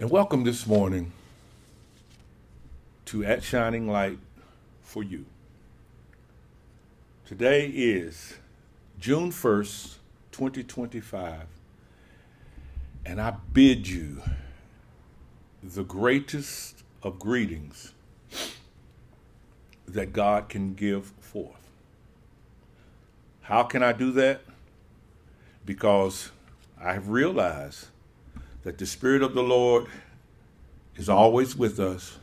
And welcome this morning to At Shining Light for You. Today is June 1st, 2025, and I bid you the greatest of greetings that God can give forth. How can I do that? Because I have realized that the Spirit of the Lord is always with us.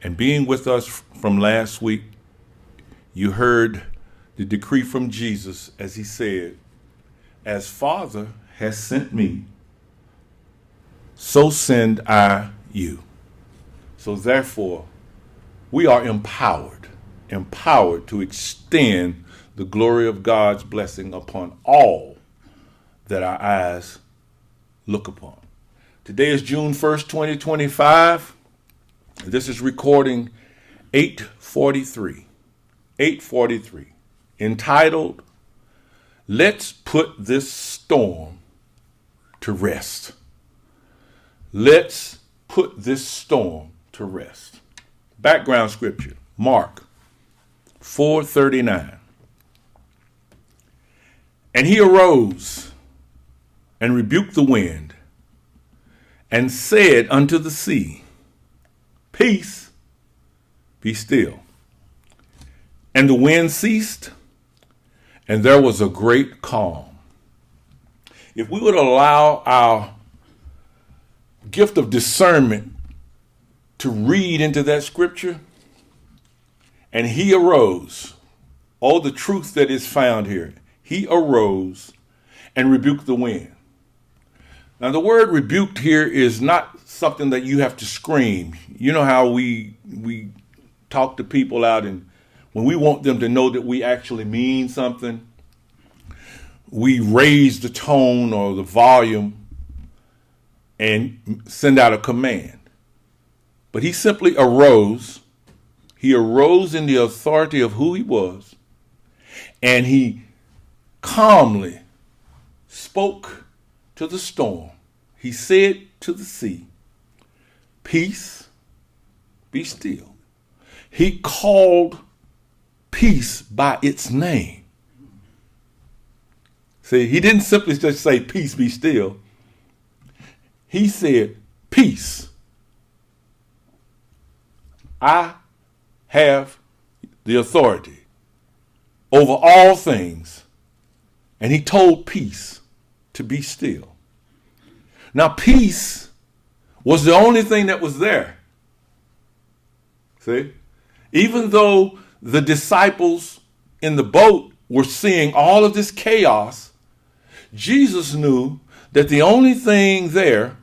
And being with us from last week, you heard the decree from Jesus as he said, "As Father has sent me, so send I you." So therefore, we are empowered to extend the glory of God's blessing upon all that our eyes look upon. Today is June 1st, 2025. This is recording 843, entitled, "Let's Put This Storm to Rest." Let's put this storm to rest. Background scripture, Mark 4:39. And he arose and rebuked the wind and said unto the sea, "Peace, be still." And the wind ceased, and there was a great calm. If we would allow our gift of discernment to read into that scripture, and he arose, oh, the truth that is found here. He arose and rebuked the wind. Now, the word rebuked here is not something that you have to scream. You know how we talk to people out, and when we want them to know that we actually mean something, we raise the tone or the volume and send out a command. But he simply arose. He arose in the authority of who he was, and he calmly spoke to the storm. He said to the sea, "Peace, be still." He called peace by its name. See, he didn't simply just say, "Peace, be still." He said, "Peace, I have the authority over all things." And he told peace to be still. Now, peace was the only thing that was there. See? Even though the disciples in the boat were seeing all of this chaos, Jesus knew that the only thing there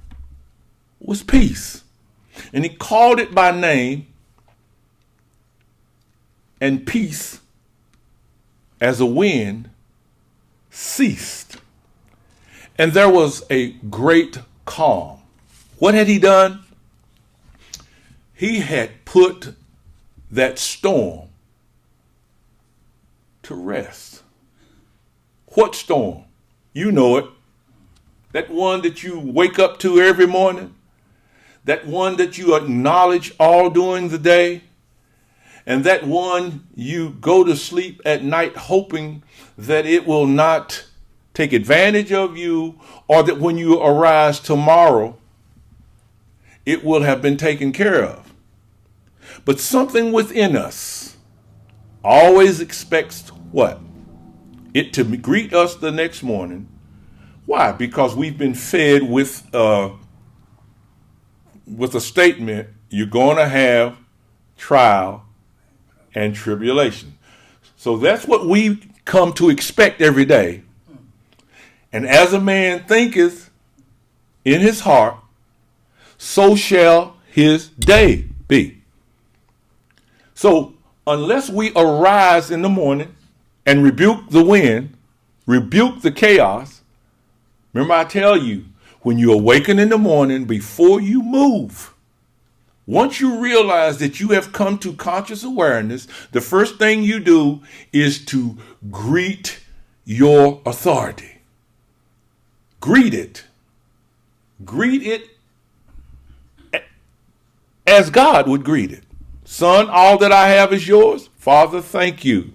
was peace. And he called it by name, and peace, as a wind, ceased. And there was a great calm. What had he done? He had put that storm to rest. What storm? You know it. That one that you wake up to every morning. That one that you acknowledge all during the day. And that one you go to sleep at night hoping that it will not take advantage of you, or that when you arise tomorrow, it will have been taken care of. But something within us always expects what? It to greet us the next morning. Why? Because we've been fed with a statement, you're going to have trial and tribulation. So that's what we come to expect every day. And as a man thinketh in his heart, so shall his day be. So unless we arise in the morning and rebuke the wind, rebuke the chaos, remember I tell you, when you awaken in the morning, before you move, once you realize that you have come to conscious awareness, the first thing you do is to greet your authority. Greet it. Greet it as God would greet it. Son, all that I have is yours. Father, thank you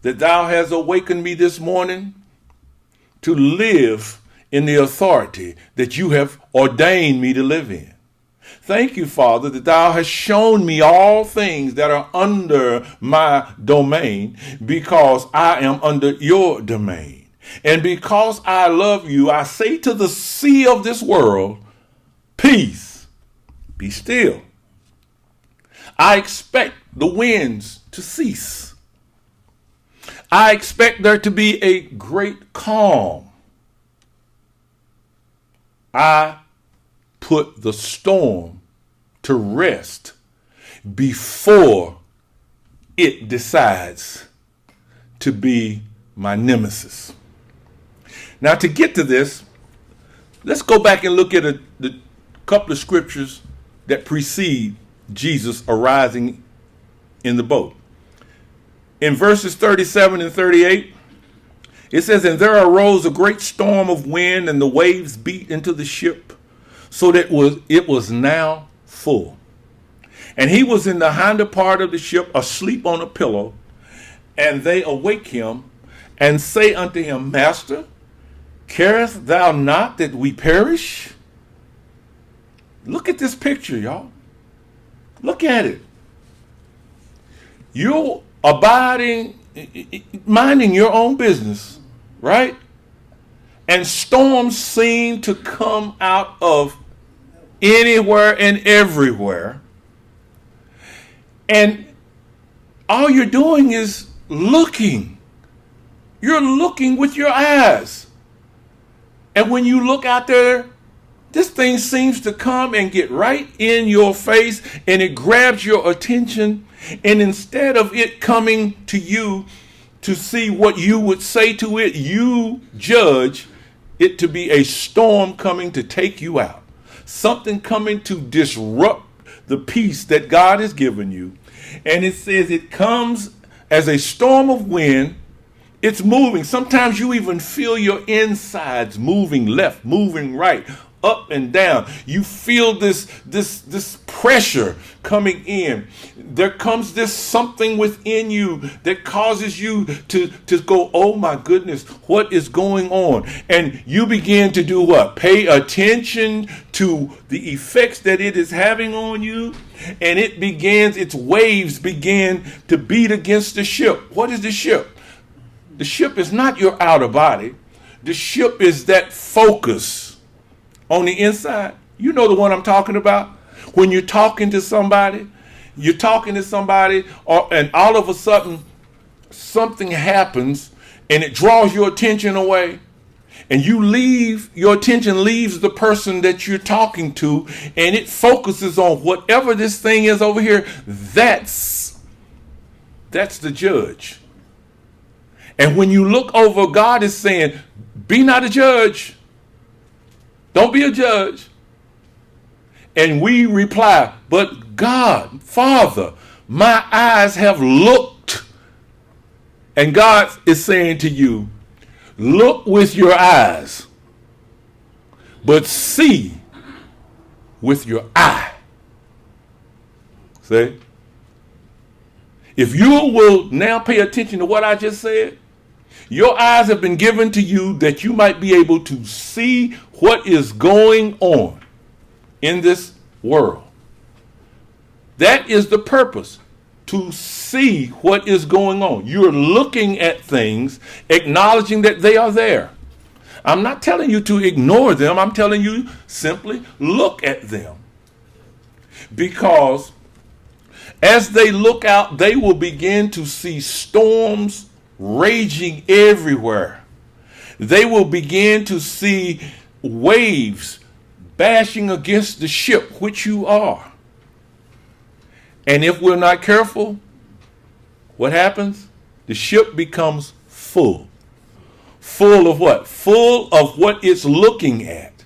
that thou hast awakened me this morning to live in the authority that you have ordained me to live in. Thank you, Father, that thou hast shown me all things that are under my domain because I am under your domain. And because I love you, I say to the sea of this world, peace, be still. I expect the winds to cease. I expect there to be a great calm. I put the storm to rest before it decides to be my nemesis. Now, to get to this, let's go back and look at the couple of scriptures that precede Jesus arising in the boat. In verses 37 and 38, it says, and there arose a great storm of wind, and the waves beat into the ship, so that it was now full. And he was in the hinder part of the ship, asleep on a pillow. And they awake him, and say unto him, Master, carest thou not that we perish? Look at this picture, y'all. Look at it. You're abiding, minding your own business, right? And storms seem to come out of anywhere and everywhere. And all you're doing is looking. You're looking with your eyes. And when you look out there, this thing seems to come and get right in your face, and it grabs your attention. And instead of it coming to you to see what you would say to it, you judge it to be a storm coming to take you out. Something coming to disrupt the peace that God has given you. And it says it comes as a storm of wind. It's moving. Sometimes you even feel your insides moving left, moving right, up and down. You feel this pressure coming in. There comes this something within you that causes you to go, oh my goodness, what is going on? And you begin to do what? Pay attention to the effects that it is having on you. And its waves begin to beat against the ship. What is the ship? The ship is not your outer body. The ship is that focus on the inside. You know the one I'm talking about. When you're talking to somebody, and all of a sudden something happens and it draws your attention away. And your attention leaves the person that you're talking to, and it focuses on whatever this thing is over here. That's the judge. And when you look over, God is saying, be not a judge. Don't be a judge. And we reply, but God, Father, my eyes have looked. And God is saying to you, look with your eyes, but see with your eye. See? If you will now pay attention to what I just said, your eyes have been given to you that you might be able to see what is going on in this world. That is the purpose, to see what is going on. You're looking at things, acknowledging that they are there. I'm not telling you to ignore them. I'm telling you simply look at them. Because as they look out, they will begin to see storms raging everywhere. They will begin to see waves bashing against the ship, which you are. And if we're not careful, what happens? The ship becomes full. Full of what? Full of what it's looking at.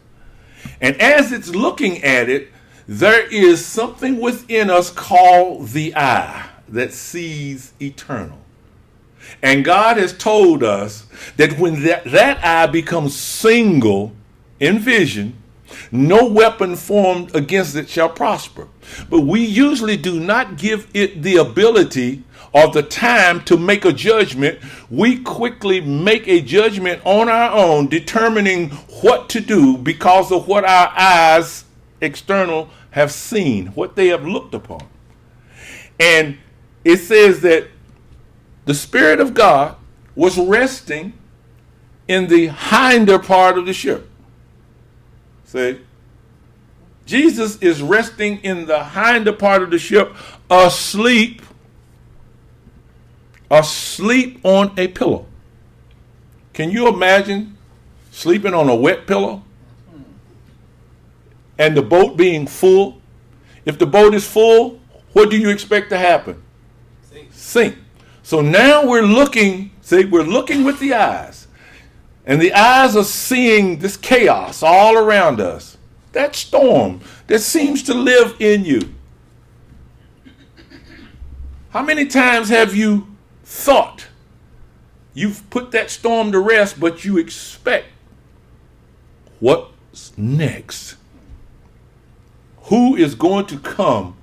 And as it's looking at it, there is something within us called the eye that sees eternal. And God has told us that when that eye becomes single in vision, No weapon formed against it shall prosper. But we usually do not give it the ability or the time to make a judgment. We quickly make a judgment on our own, determining what to do because of what our eyes external have seen, what they have looked upon. And it says that the Spirit of God was resting in the hinder part of the ship. See? Jesus is resting in the hinder part of the ship, asleep on a pillow. Can you imagine sleeping on a wet pillow? And the boat being full? If the boat is full, what do you expect to happen? Sink. So now we're looking with the eyes. And the eyes are seeing this chaos all around us. That storm that seems to live in you. How many times have you thought you've put that storm to rest, but you expect what's next? Who is going to come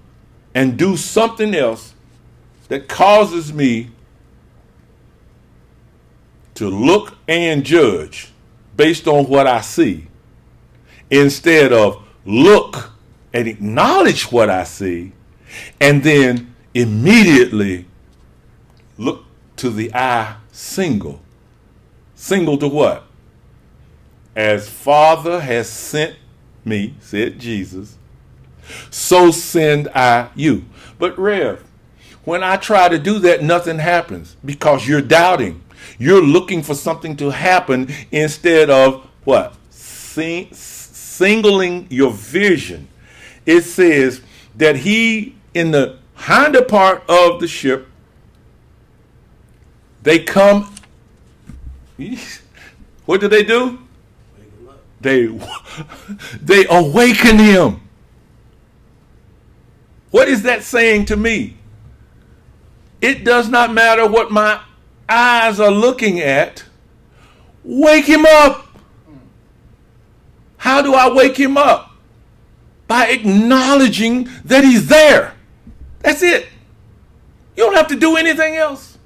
and do something else that causes me to look and judge based on what I see, instead of look and acknowledge what I see, and then immediately look to the eye single. Single to what? As Father has sent me, said Jesus, so send I you. But Rev, when I try to do that, nothing happens because you're doubting. You're looking for something to happen instead of what? Singling your vision. It says that he, in the hinder part of the ship, they come. What do? They awaken him. What is that saying to me? It does not matter what my eyes are looking at. Wake him up. How do I wake him up? By acknowledging that he's there. That's it. You don't have to do anything else.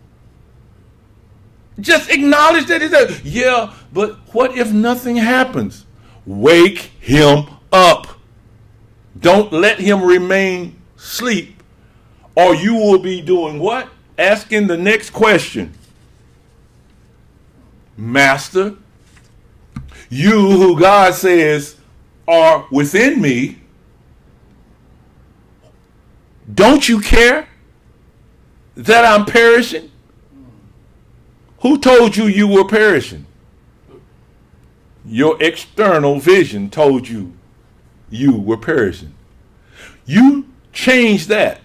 Just acknowledge that he's there. Yeah, but what if nothing happens? Wake him up. Don't let him remain asleep, or you will be doing what? Asking the next question. Master, you who God says are within me, don't you care that I'm perishing? Who told you you were perishing? Your external vision told you you were perishing. You change that.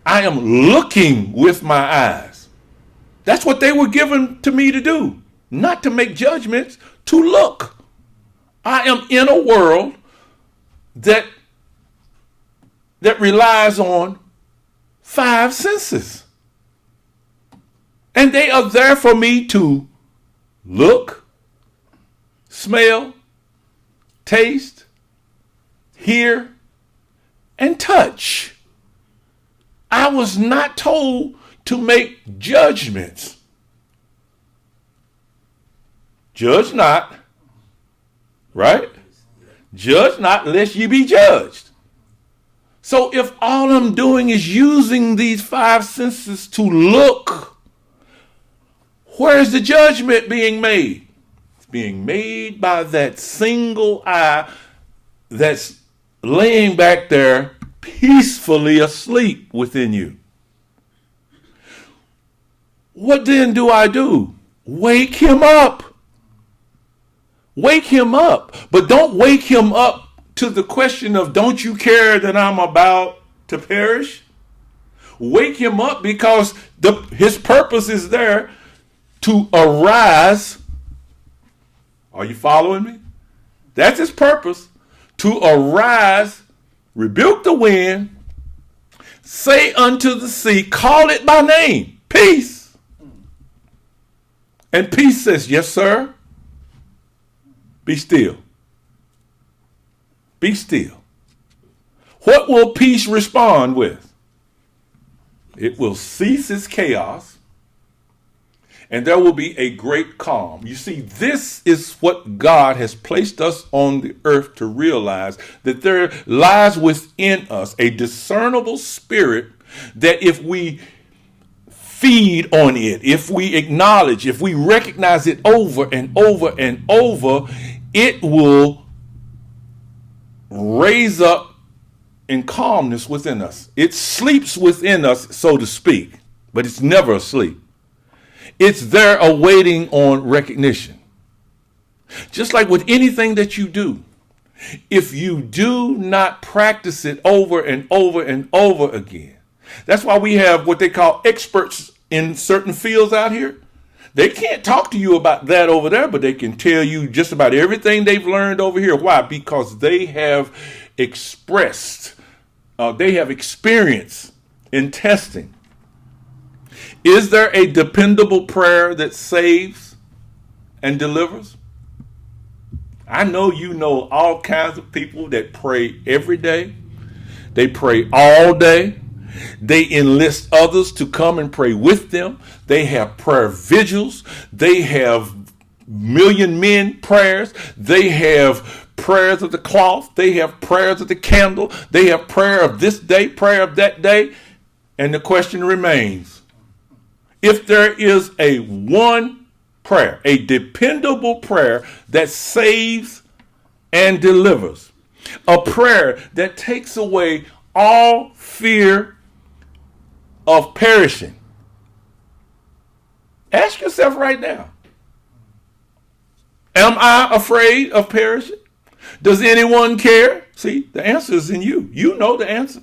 I am looking with my eyes. That's what they were given to me to do. Not to make judgments, to look. I am in a world that relies on 5 senses. And they are there for me to look, smell, taste, hear, and touch. I was not told to make judgments. Judge not, right? Judge not lest ye be judged. So if all I'm doing is using these 5 senses to look, where's the judgment being made? It's being made by that single eye that's laying back there peacefully asleep within you. What then do I do? Wake him up. Wake him up. But don't wake him up to the question of, don't you care that I'm about to perish? Wake him up because his purpose is there to arise. Are you following me? That's his purpose. To arise, rebuke the wind, say unto the sea, call it by name, peace. And peace says, yes, sir. Be still. Be still. What will peace respond with? It will cease its chaos, and there will be a great calm. You see, this is what God has placed us on the earth to realize, that there lies within us a discernible spirit that if we feed on it, if we acknowledge, if we recognize it over and over and over, it will raise up in calmness within us. It sleeps within us, so to speak, but it's never asleep. It's there awaiting on recognition. Just like with anything that you do, if you do not practice it over and over and over again, that's why we have what they call experts in certain fields out here. They can't talk to you about that over there, but they can tell you just about everything they've learned over here. Why? Because they have they have experience in testing. Is there a dependable prayer that saves and delivers? I know you know all kinds of people that pray every day. They pray all day. They enlist others to come and pray with them. They have prayer vigils. They have million men prayers. They have prayers of the cloth. They have prayers of the candle. They have prayer of this day, prayer of that day. And the question remains, if there is a one prayer, a dependable prayer that saves and delivers, a prayer that takes away all fear of perishing. Ask yourself right now, am I afraid of perishing? Does anyone care? See, the answer is in you. You know the answer.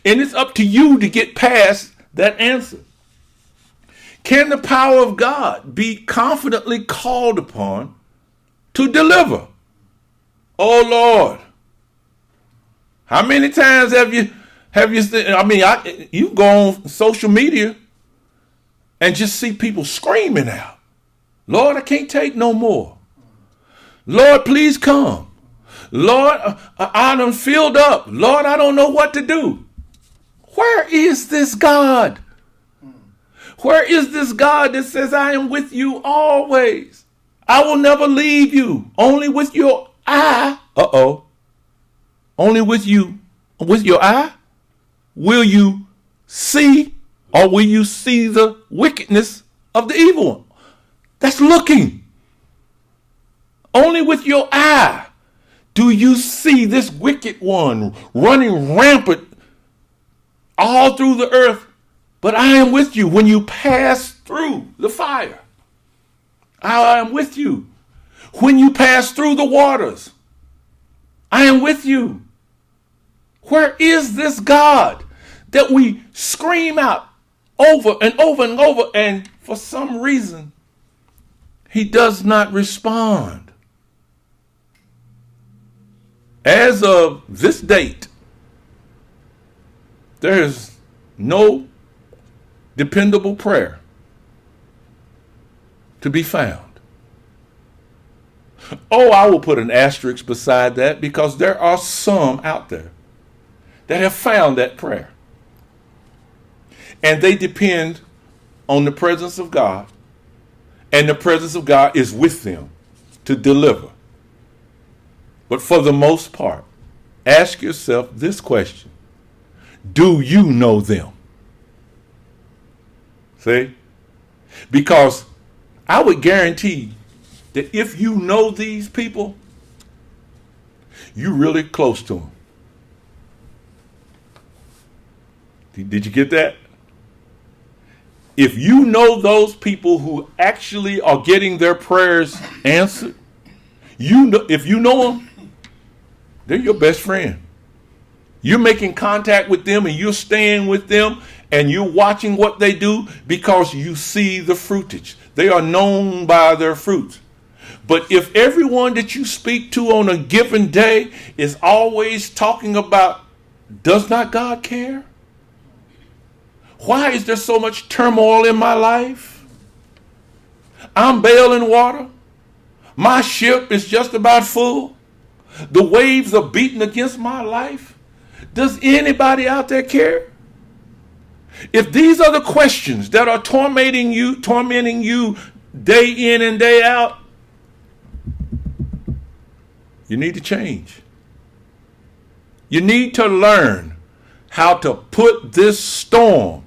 And it's up to you to get past that answer. Can the power of God be confidently called upon to deliver? Oh Lord, how many times have you you go on social media and just see people screaming out, Lord, I can't take no more. Lord, please come. Lord, I done filled up. Lord, I don't know what to do. Where is this God? Where is this God that says, I am with you always? I will never leave you. Only with your eye. Only with you, with your eye, will you see, or will you see the wickedness of the evil one? That's looking. Only with your eye do you see this wicked one running rampant all through the earth. But I am with you when you pass through the fire. I am with you when you pass through the waters. I am with you. Where is this God that we scream out over and over and over, and for some reason, he does not respond? As of this date, there is no dependable prayer to be found. Oh, I will put an asterisk beside that, because there are some out there that have found that prayer. And they depend on the presence of God, and the presence of God is with them to deliver. But for the most part, ask yourself this question: do you know them? See? Because I would guarantee that if you know these people, you're really close to them. Did you get that? If you know those people who actually are getting their prayers answered, if you know them, they're your best friend. You're making contact with them, and you're staying with them, and you're watching what they do, because you see the fruitage. They are known by their fruits. But if everyone that you speak to on a given day is always talking about, does not God care? Why is there so much turmoil in my life? I'm bailing water. My ship is just about full. The waves are beating against my life. Does anybody out there care? If these are the questions that are tormenting you day in and day out, you need to change. You need to learn how to put this storm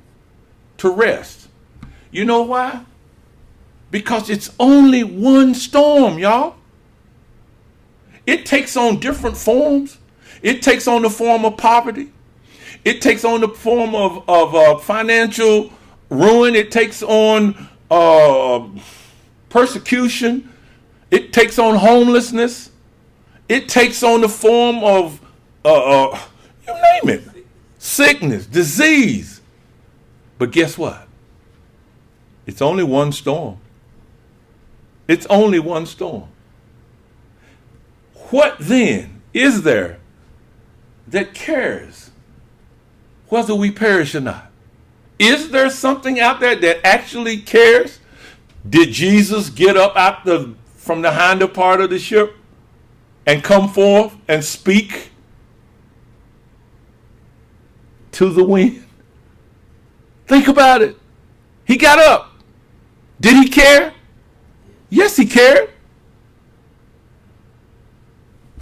to rest. You know why? Because it's only one storm, y'all. It takes on different forms. It takes on the form of poverty. It takes on the form of financial ruin. It takes on persecution. It takes on homelessness. It takes on the form of, you name it, sickness, disease. But guess what? It's only one storm. It's only one storm. What then is there that cares whether we perish or not? Is there something out there that actually cares? Did Jesus get up from the hinder part of the ship and come forth and speak to the wind? Think about it. He got up. Did he care? Yes, he cared.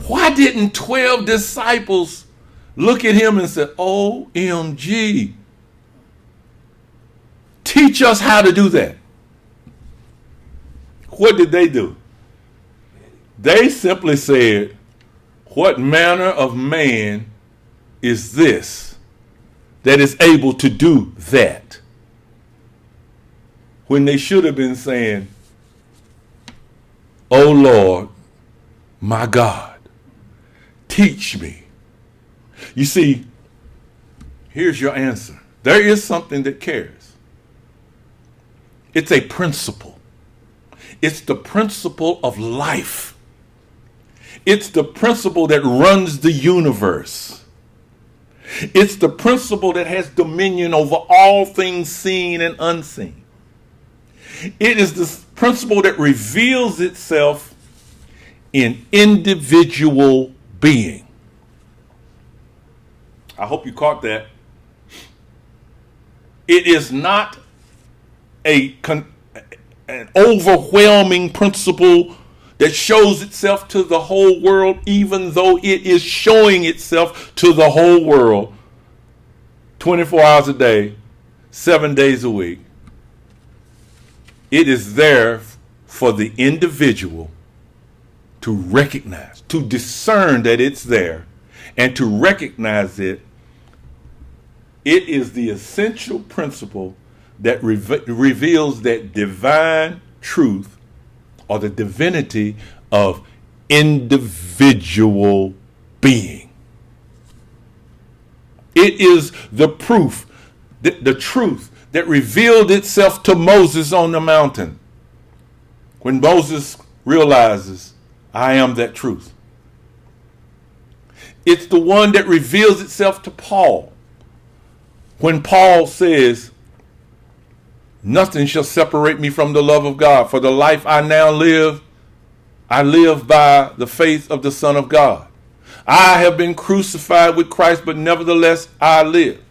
Why didn't 12 disciples look at him and say, OMG, teach us how to do that? What did they do? They simply said, what manner of man is this that is able to do that? When they should have been saying, O Lord, my God, teach me. You see, here's your answer. There is something that cares. It's a principle. It's the principle of life. It's the principle that runs the universe. It's the principle that has dominion over all things seen and unseen. It is the principle that reveals itself in individual being. I hope you caught that. It is not an overwhelming principle that shows itself to the whole world, even though it is showing itself to the whole world 24 hours a day, 7 days a week. It is there for the individual to recognize, to discern that it's there, and to recognize it. It is the essential principle that reveals that divine truth or the divinity of individual being. It is the proof, the truth that revealed itself to Moses on the mountain. When Moses realizes, I am that truth. It's the one that reveals itself to Paul. When Paul says, nothing shall separate me from the love of God. For the life I now live, I live by the faith of the Son of God. I have been crucified with Christ, but nevertheless I live.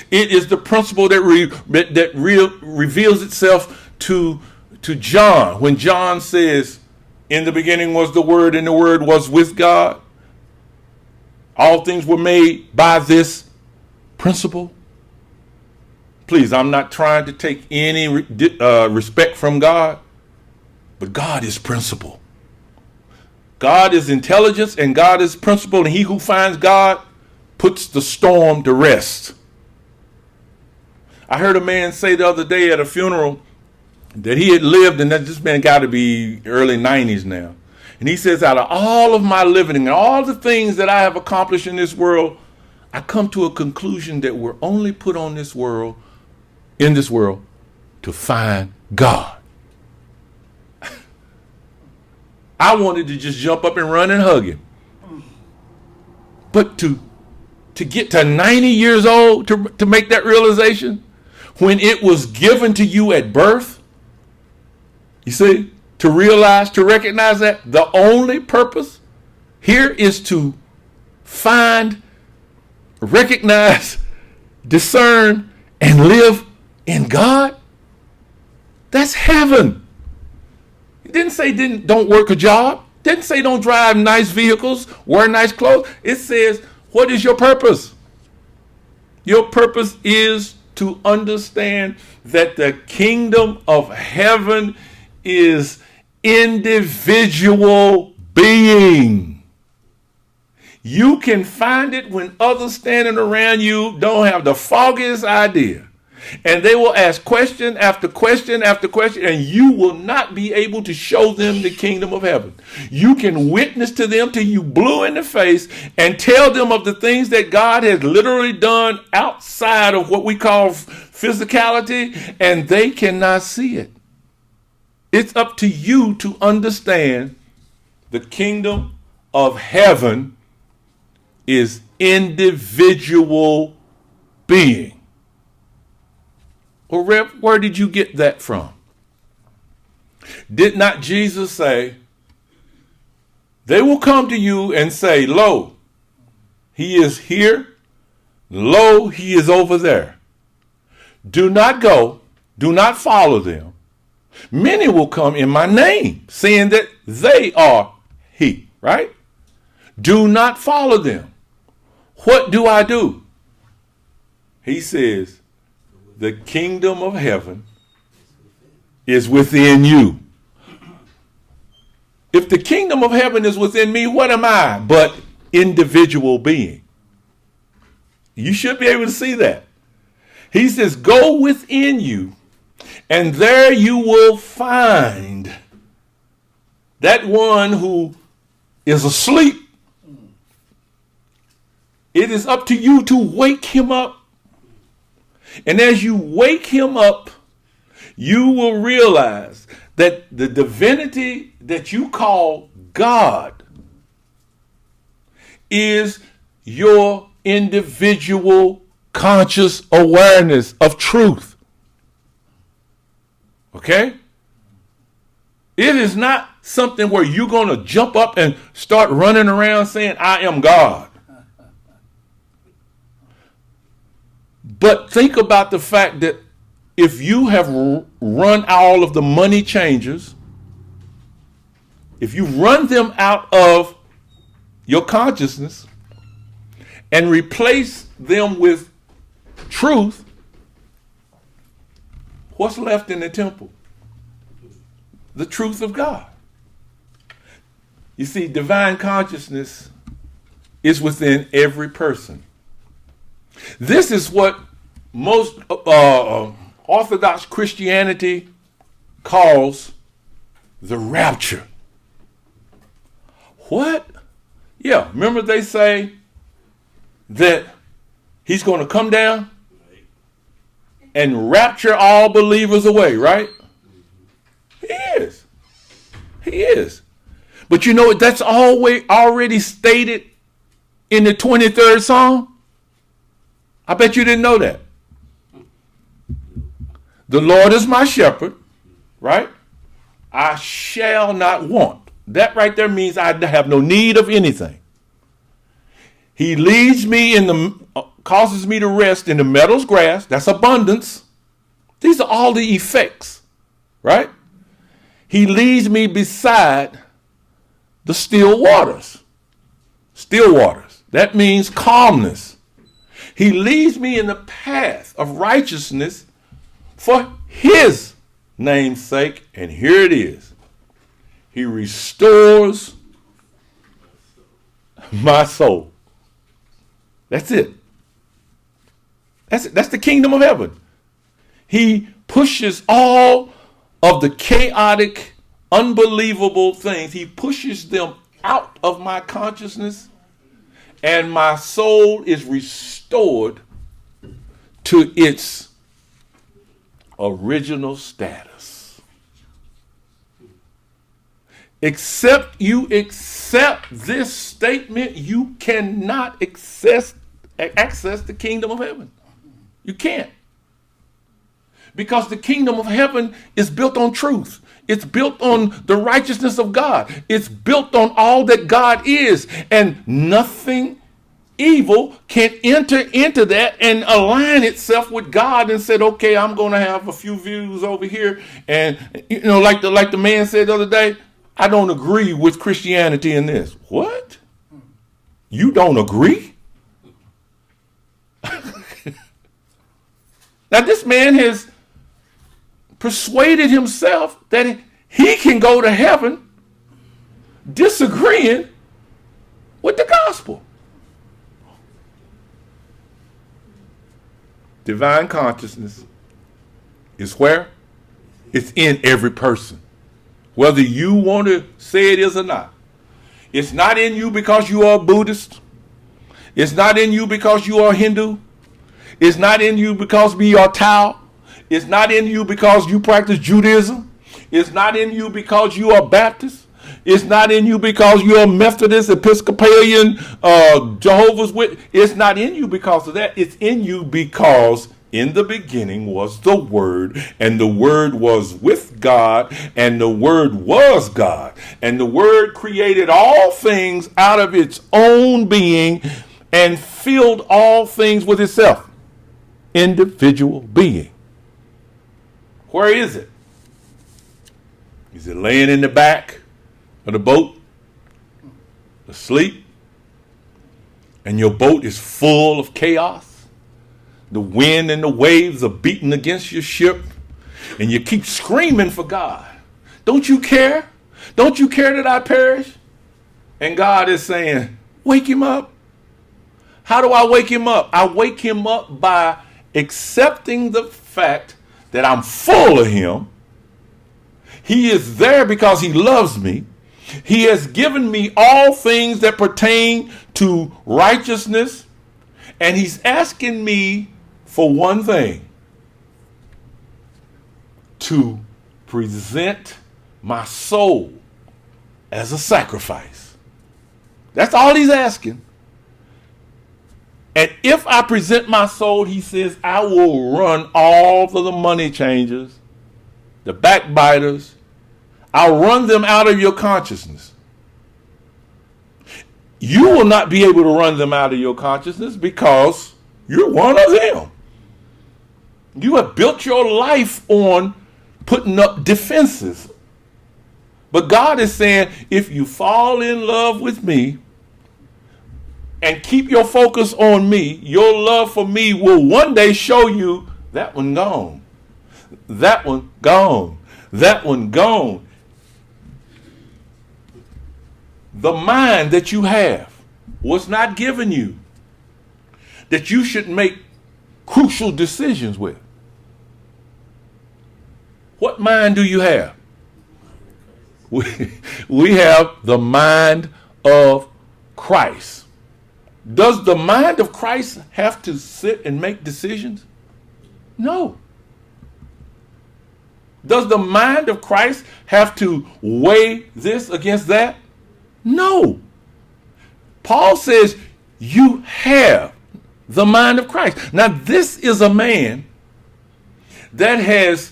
It is the principle that reveals itself to John. When John says, in the beginning was the Word, and the Word was with God. All things were made by this principle. Please, I'm not trying to take any respect from God, but God is principle. God is intelligence and God is principle, and he who finds God puts the storm to rest. I heard a man say the other day at a funeral that he had lived, and that this man got to be early 90s now. And he says, out of all of my living and all the things that I have accomplished in this world, I come to a conclusion that we're only put on this world, in this world, to find God. I wanted to just jump up and run and hug him. But to get to 90 years old to make that realization, when it was given to you at birth, you see, to realize, to recognize that the only purpose here is to find, recognize, discern, and live in God. That's heaven. It didn't say don't work a job. Didn't say don't drive nice vehicles, wear nice clothes. It says, what is your purpose? Your purpose is to understand that the kingdom of heaven is individual being. You can find it when others standing around you don't have the foggiest idea. And they will ask question after question after question, and you will not be able to show them the kingdom of heaven. You can witness to them till you blue in the face and tell them of the things that God has literally done outside of what we call physicality, and they cannot see it. It's up to you to understand the kingdom of heaven is individual being. Well, Rev, where did you get that from? Did not Jesus say, they will come to you and say, lo, he is here. Lo, he is over there. Do not go. Do not follow them. Many will come in my name, saying that they are he, right? Do not follow them. What do I do? He says, the kingdom of heaven is within you. If the kingdom of heaven is within me, what am I but individual being? You should be able to see that. He says, go within you, and there you will find that one who is asleep. It is up to you to wake him up. And as you wake him up, you will realize that the divinity that you call God is your individual conscious awareness of truth. Okay? It is not something where you're going to jump up and start running around saying, I am God. But think about the fact that if you have run all of the money changers, if you run them out of your consciousness and replace them with truth, what's left in the temple? The truth of God. You see, divine consciousness is within every person. This is what most Orthodox Christianity calls the rapture. What? Yeah, remember they say that he's going to come down and rapture all believers away, right? He is. He is. But you know, that's already stated in the 23rd Psalm. I bet you didn't know that. The Lord is my shepherd, right? I shall not want. That right there means I have no need of anything. He leads me causes me to rest in the meadow's grass. That's abundance. These are all the effects, right? He leads me beside the still waters. Still waters. That means calmness. He leads me in the path of righteousness for his name's sake. And here it is. He restores my soul. That's it. That's it. That's the kingdom of heaven. He pushes all of the chaotic, unbelievable things. He pushes them out of my consciousness, and my soul is restored to its original status. Except you accept this statement, you cannot access the kingdom of heaven. You can't. Because the kingdom of heaven is built on truth. It's built on the righteousness of God. It's built on all that God is. And nothing evil can enter into that and align itself with God and said, okay, I'm going to have a few views over here. And, like the man said the other day, I don't agree with Christianity in this. What? You don't agree? Now, this man has persuaded himself that he can go to heaven disagreeing with the gospel. Divine consciousness is where? It's in every person. Whether you want to say it is or not. It's not in you because you are Buddhist. It's not in you because you are Hindu. It's not in you because you are Tao. It's not in you because you practice Judaism. It's not in you because you are Baptist. It's not in you because you're Methodist, Episcopalian, Jehovah's Witness. It's not in you because of that. It's in you because in the beginning was the Word, and the Word was with God, and the Word was God. And the Word created all things out of its own being and filled all things with itself. Individual being. Where is it? Is it laying in the back of the boat, asleep, and your boat is full of chaos? The wind and the waves are beating against your ship, and you keep screaming for God. Don't you care? Don't you care that I perish? And God is saying, wake him up. How do I wake him up? I wake him up by accepting the fact that I'm full of him. He is there because he loves me. He has given me all things that pertain to righteousness. And he's asking me for one thing: to present my soul as a sacrifice. That's all he's asking. And if I present my soul, he says, I will run all of the money changers, the backbiters. I'll run them out of your consciousness. You will not be able to run them out of your consciousness because you're one of them. You have built your life on putting up defenses. But God is saying, if you fall in love with me and keep your focus on me, your love for me will one day show you that one gone. That one gone. That one gone. The mind that you have was not given you that you should make crucial decisions with. What mind do you have? We have the mind of Christ. Does the mind of Christ have to sit and make decisions? No. Does the mind of Christ have to weigh this against that? No. Paul says you have the mind of Christ. Now, this is a man that has,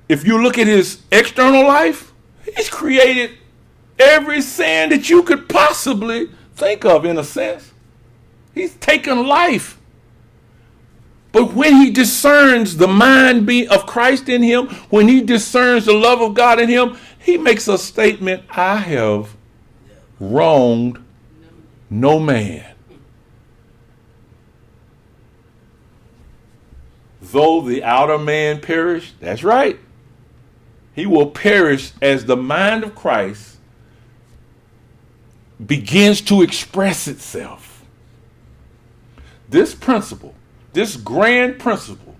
if you look at his external life, he's created every sin that you could possibly think of, in a sense. He's taken life. But when he discerns the mind of Christ in him, when he discerns the love of God in him, he makes a statement: I have wronged no man. Though the outer man perish, that's right, he will perish as the mind of Christ begins to express itself. This principle, this grand principle,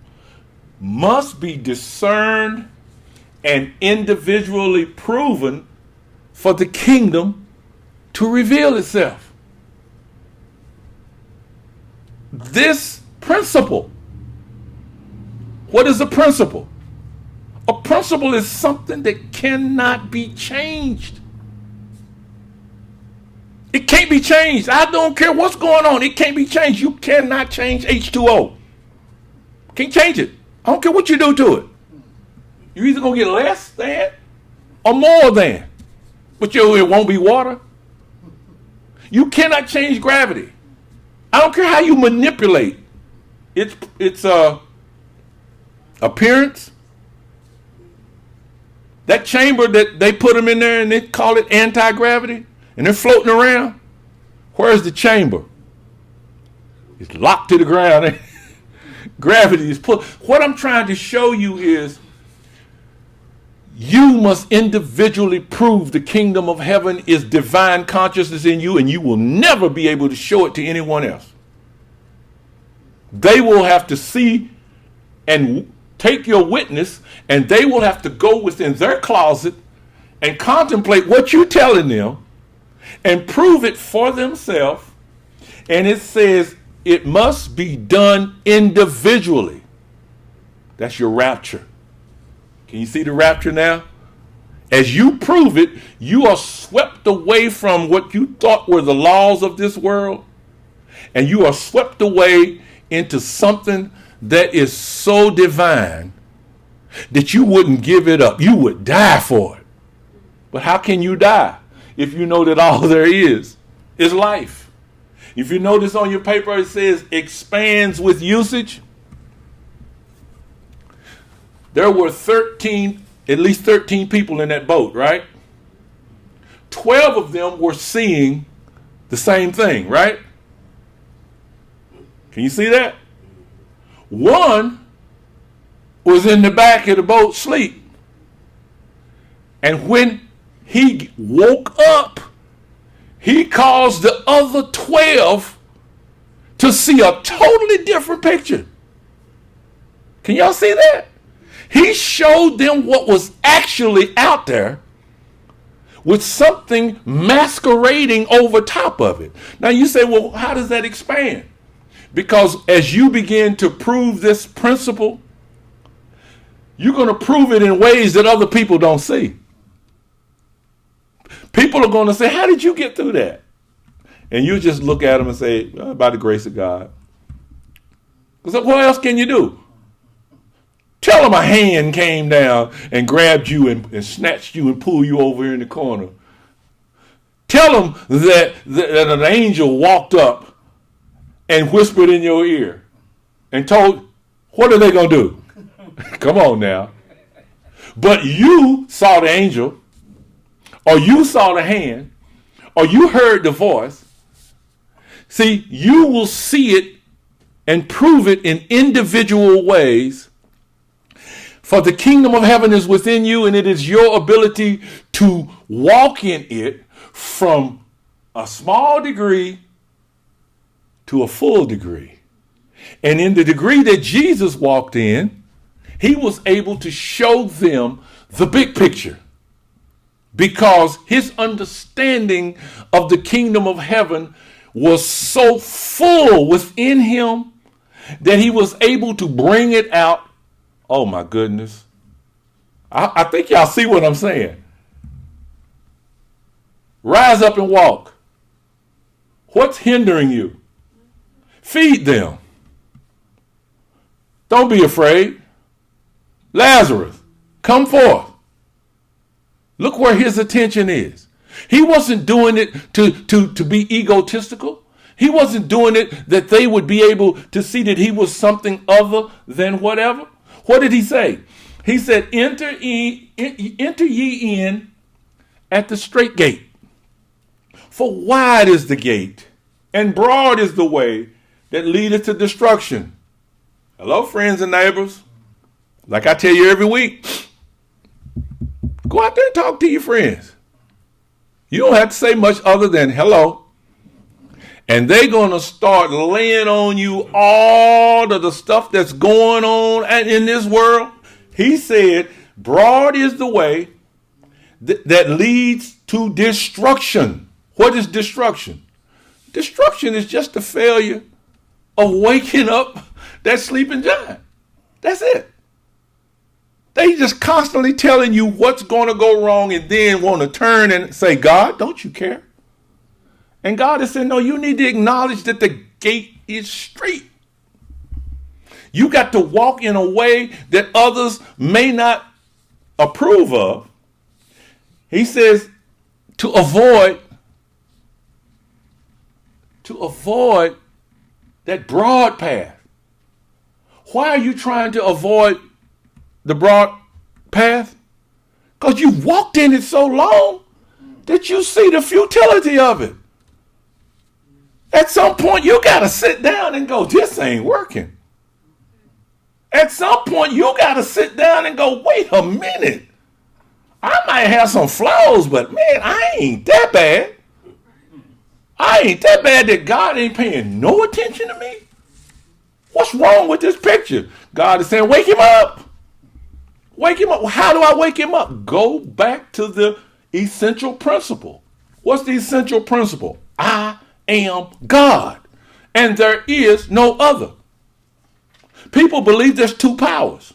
must be discerned and individually proven for the kingdom to reveal itself. This principle, what is a principle? A principle is something that cannot be changed. It can't be changed. I don't care what's going on. It can't be changed. You cannot change H2O. Can't change it. I don't care what you do to it. You're either going to get less than or more than. But it won't be water. You cannot change gravity. I don't care how you manipulate its appearance. That chamber that they put them in there and they call it anti-gravity, and they're floating around. Where's the chamber? It's locked to the ground. Gravity is pulled. What I'm trying to show you is you must individually prove the kingdom of heaven is divine consciousness in you, and you will never be able to show it to anyone else. They will have to see and take your witness, and they will have to go within their closet and contemplate what you're telling them and prove it for themselves. And it says it must be done individually. That's your rapture. Can you see the rapture now? As you prove it, you are swept away from what you thought were the laws of this world, and you are swept away into something that is so divine that you wouldn't give it up. You would die for it. But how can you die if you know that all there is life? If you notice on your paper it says expands with usage. There were at least 13 people in that boat, right? 12 of them were seeing the same thing, right? Can you see that? One was in the back of the boat asleep. And when he woke up, he caused the other 12 to see a totally different picture. Can y'all see that? He showed them what was actually out there with something masquerading over top of it. Now you say, well, how does that expand? Because as you begin to prove this principle, you're going to prove it in ways that other people don't see. People are going to say, how did you get through that? And you just look at them and say, by the grace of God. So what else can you do? Tell them a hand came down and grabbed you and snatched you and pulled you over in the corner. Tell them that an angel walked up and whispered in your ear and told, what are they going to do? Come on now. But you saw the angel, or you saw the hand, or you heard the voice. See, you will see it and prove it in individual ways. For the kingdom of heaven is within you, and it is your ability to walk in it from a small degree to a full degree. And in the degree that Jesus walked in, he was able to show them the big picture, because his understanding of the kingdom of heaven was so full within him that he was able to bring it out. Oh my goodness. I think y'all see what I'm saying. Rise up and walk. What's hindering you? Feed them. Don't be afraid. Lazarus, come forth. Look where his attention is. He wasn't doing it to be egotistical. He wasn't doing it that they would be able to see that he was something other than whatever. What did he say? He said, enter ye in at the straight gate. For wide is the gate, and broad is the way that leadeth to destruction. Hello, friends and neighbors. Like I tell you every week, go out there and talk to your friends. You don't have to say much other than hello. And they're going to start laying on you all of the stuff that's going on in this world. He said, broad is the way that leads to destruction. What is destruction? Destruction is just the failure of waking up that sleeping giant. That's it. They just constantly telling you what's going to go wrong and then want to turn and say, God, don't you care? And God is saying, no, you need to acknowledge that the gate is straight. You got to walk in a way that others may not approve of. He says to avoid that broad path. Why are you trying to avoid the broad path? Because you walked in it so long that you see the futility of it. At some point, you got to sit down and go, this ain't working. At some point, you got to sit down and go, wait a minute. I might have some flaws, but man, I ain't that bad. I ain't that bad that God ain't paying no attention to me. What's wrong with this picture? God is saying, wake him up. Wake him up. How do I wake him up? Go back to the essential principle. What's the essential principle? I am God, and there is no other. People believe there's two powers.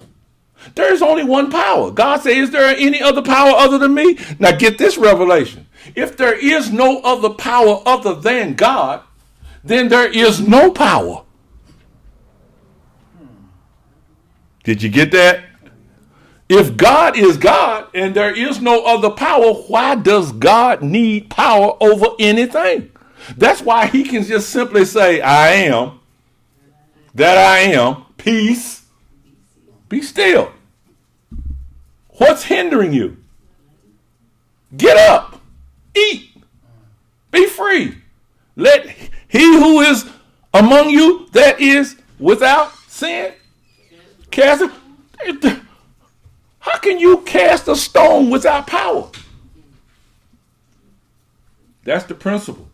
There's only one power. God says, is there any other power other than me? Now get this revelation. If there is no other power other than God, then there is no power. Did you get that? If God is God and there is no other power, why does God need power over anything? That's why he can just simply say, I am, that I am, peace, be still. What's hindering you? Get up, eat, be free. Let he who is among you that is without sin cast it. How can you cast a stone without power? That's the principle.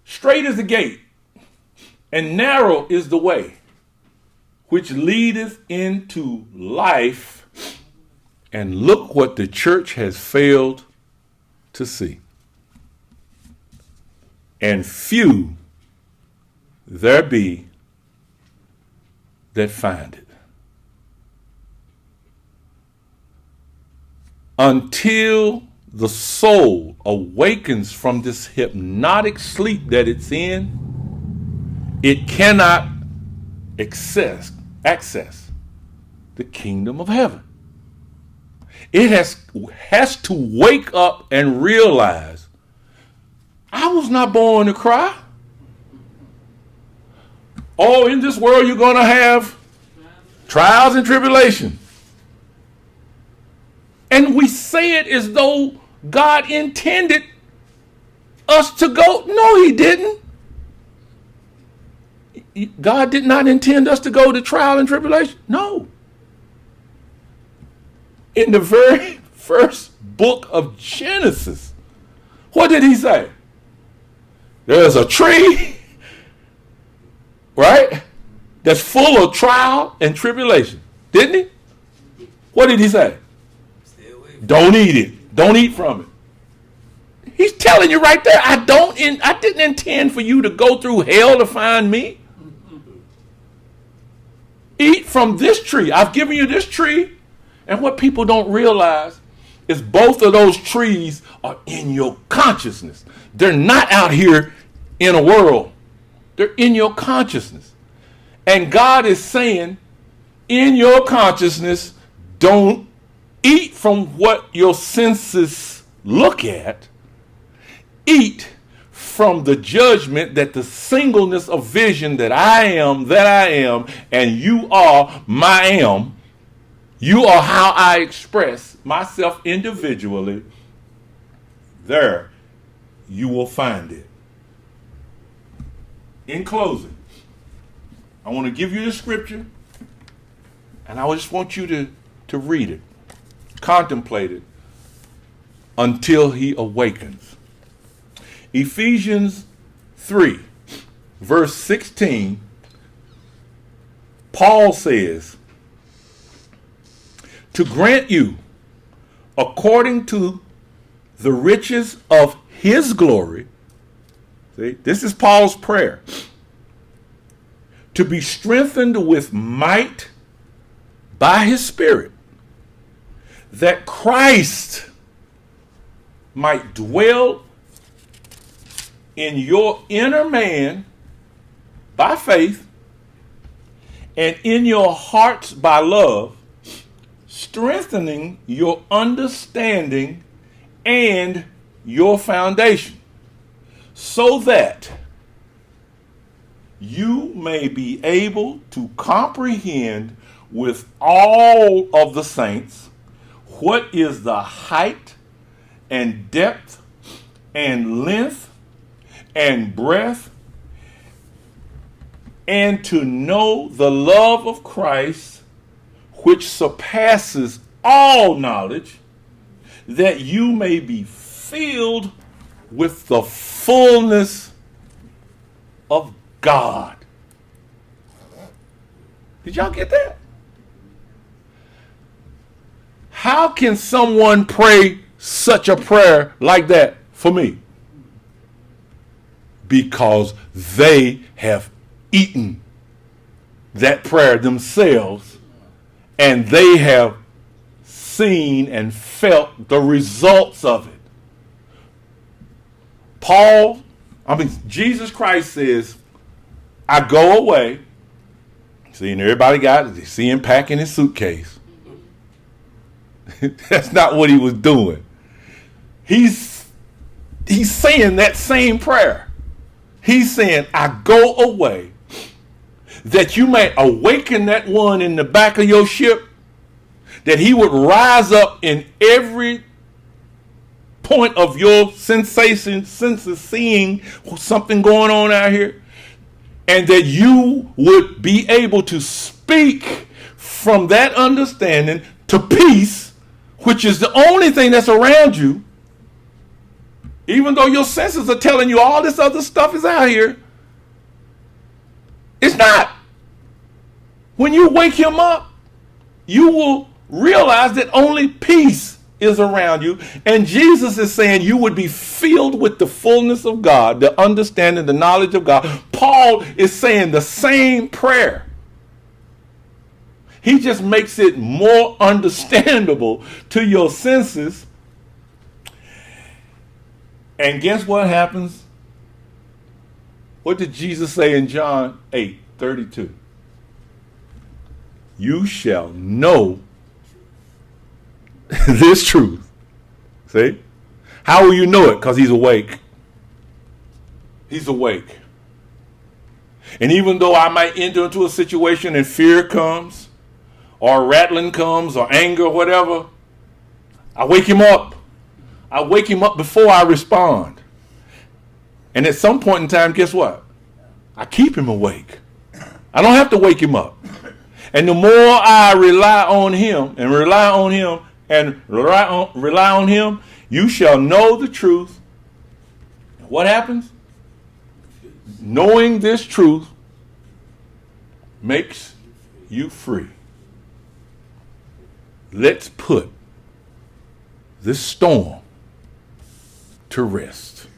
Straight is the gate, and narrow is the way, which leadeth into life, and look what the church has failed to see. And few there be that find it. Until the soul awakens from this hypnotic sleep that it's in, it cannot access the kingdom of heaven. It has to wake up and realize, I was not born to cry. Oh, in this world you're going to have trials and tribulation. And we say it as though God intended us to go. No, he didn't. God did not intend us to go to trial and tribulation. No. In the very first book of Genesis, what did he say? There's a tree, right, that's full of trial and tribulation. Didn't he? What did he say? Don't eat it. Don't eat from it. He's telling you right there, I didn't intend for you to go through hell to find me. Eat from this tree. I've given you this tree. And what people don't realize is both of those trees are in your consciousness. They're not out here in a world. They're in your consciousness. And God is saying, in your consciousness, don't eat from what your senses look at. Eat from the judgment that the singleness of vision that I am, and you are my am. You are how I express myself individually. There, you will find it. In closing, I want to give you the scripture, and I just want you to read it, contemplate it, until he awakens. Ephesians 3, verse 16, Paul says, to grant you, according to the riches of his glory. See, this is Paul's prayer. To be strengthened with might by his Spirit, that Christ might dwell in your inner man by faith, and in your hearts by love, strengthening your understanding and your foundation, so that you may be able to comprehend with all of the saints what is the height and depth and length and breadth, and to know the love of Christ, which surpasses all knowledge, that you may be filled with the fullness of God. Did y'all get that? How can someone pray such a prayer like that for me? Because they have eaten that prayer themselves, and they have seen and felt the results of it. Jesus Christ says, I go away. See, and everybody got it. They see him packing his suitcase. That's not what he was doing. He's saying that same prayer. He's saying, I go away that you may awaken that one in the back of your ship, that he would rise up in every point of your senses, seeing something going on out here, and that you would be able to speak from that understanding to peace, which is the only thing that's around you. Even though your senses are telling you all this other stuff is out here, it's not. When you wake him up, you will realize that only peace is around you. And Jesus is saying you would be filled with the fullness of God, the understanding, the knowledge of God. Paul is saying the same prayer. He just makes it more understandable to your senses. And guess what happens? What did Jesus say in John 8:32? You shall know this truth. See? How will you know it? Because he's awake. He's awake. And even though I might enter into a situation and fear comes, or rattling comes, or anger, or whatever, I wake him up. I wake him up before I respond. And at some point in time, guess what? I keep him awake. I don't have to wake him up. And the more I rely on him and rely on him and rely on him, you shall know the truth. What happens? Knowing this truth makes you free. Let's put this storm to rest.